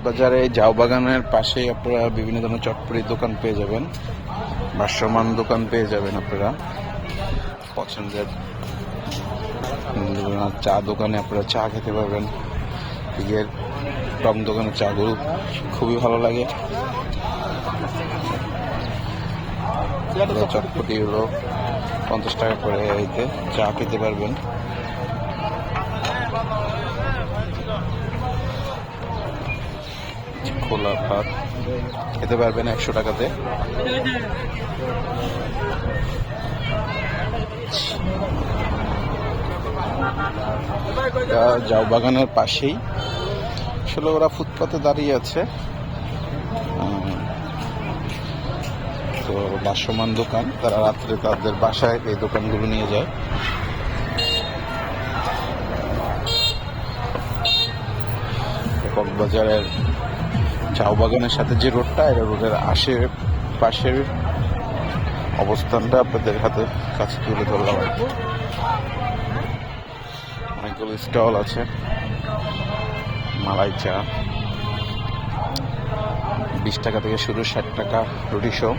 কক্সবাজারে ঝাউবাগানের পাশেই আপনারা বিভিন্ন ধরনের চটপটির দোকান পেয়ে যাবেন, ভাসমান দোকান পেয়ে যাবেন আপনারা। পছন্দের চা দোকানে আপনারা চা খেতে পারবেন। এর টং দোকানের চাগুলো খুবই ভালো লাগে। চটপটি হলো 50 টাকা করে, এতে চা খেতে পারবেন। খোলা ভাত খেতে পারবেন 100 টাকাতে। ঝাউবাগানের পাশেই, আসলে ওরা ফুটপাতে দাঁড়িয়ে আছে। তো ভাসমান দোকান, তারা রাত্রে তাদের বাসায় এই দোকানগুলো নিয়ে যায়। কক্সবাজারের ঝাউবাগানের সাথে যে রোডটা, এটা রোডের পাশের অবস্থানটা আপনাদের হাতে কাছে তুলে ধরলাম। অনেকগুলো স্টল আছে। মালাই চা 20 টাকা থেকে শুরু, 60 টাকা রুটি শো।